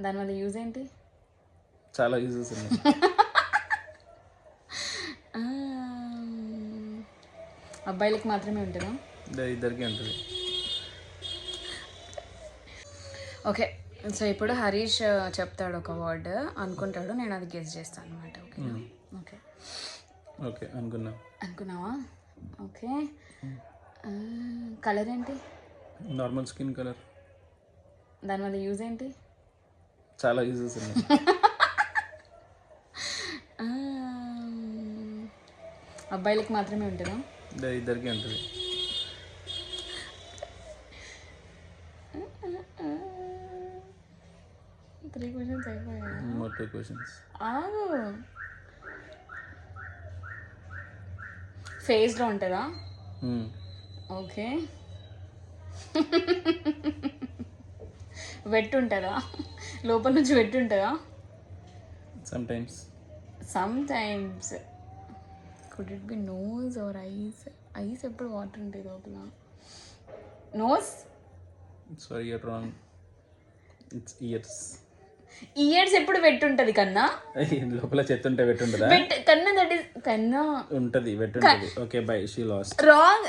దానివల్ల యూజ్ ఏంటి? చాలా యూజెస్ ఉన్నాయి. అబ్బాయిలకి మాత్రమే ఉంటుందా? ఇద్దరికి ఉంటుంది. ఓకే, సో ఇప్పుడు హరీష్ చెప్తాడు ఒక వర్డ్ అనుకుంటాడు, నేను అది గెస్ చేస్తాను అనమాట. ఓకే ఓకే ఓకే అనుకున్నావా? ఓకే. కలర్ ఏంటి? Normal skin colour. దానివల్ల యూజ్ ఏంటి? చాలా యూజెస్ ఉన్నాయి. అబ్బాయిలకి మాత్రమే ఉంటుందా? ఇద్దరికి ఉంటుంది. త్రీ క్వశ్చన్స్ అయిపోయాయి. More 2 questions. ఆగు. ఫేస్లో ఉంటుందా? ఓకే. వెట్ ఉంటుందా? లోపల నుంచి వెట్ ఉంటుందా? Sometimes. Could it be nose or eyes? Eyes ఎప్పుడు వాటర్ ఉంటుంది లోపల. Nose? Sorry, you're wrong. It's ears. Ears ఎప్పుడు వెట్ ఉంటుంది కన్నా? లోపల చెత్త ఉంటే వెట్ ఉంటుందా? కన్నా దట్ ఇస్ కన్నా ఉంటది, వెట్ ఉంటది. Okay by, she lost. Wrong.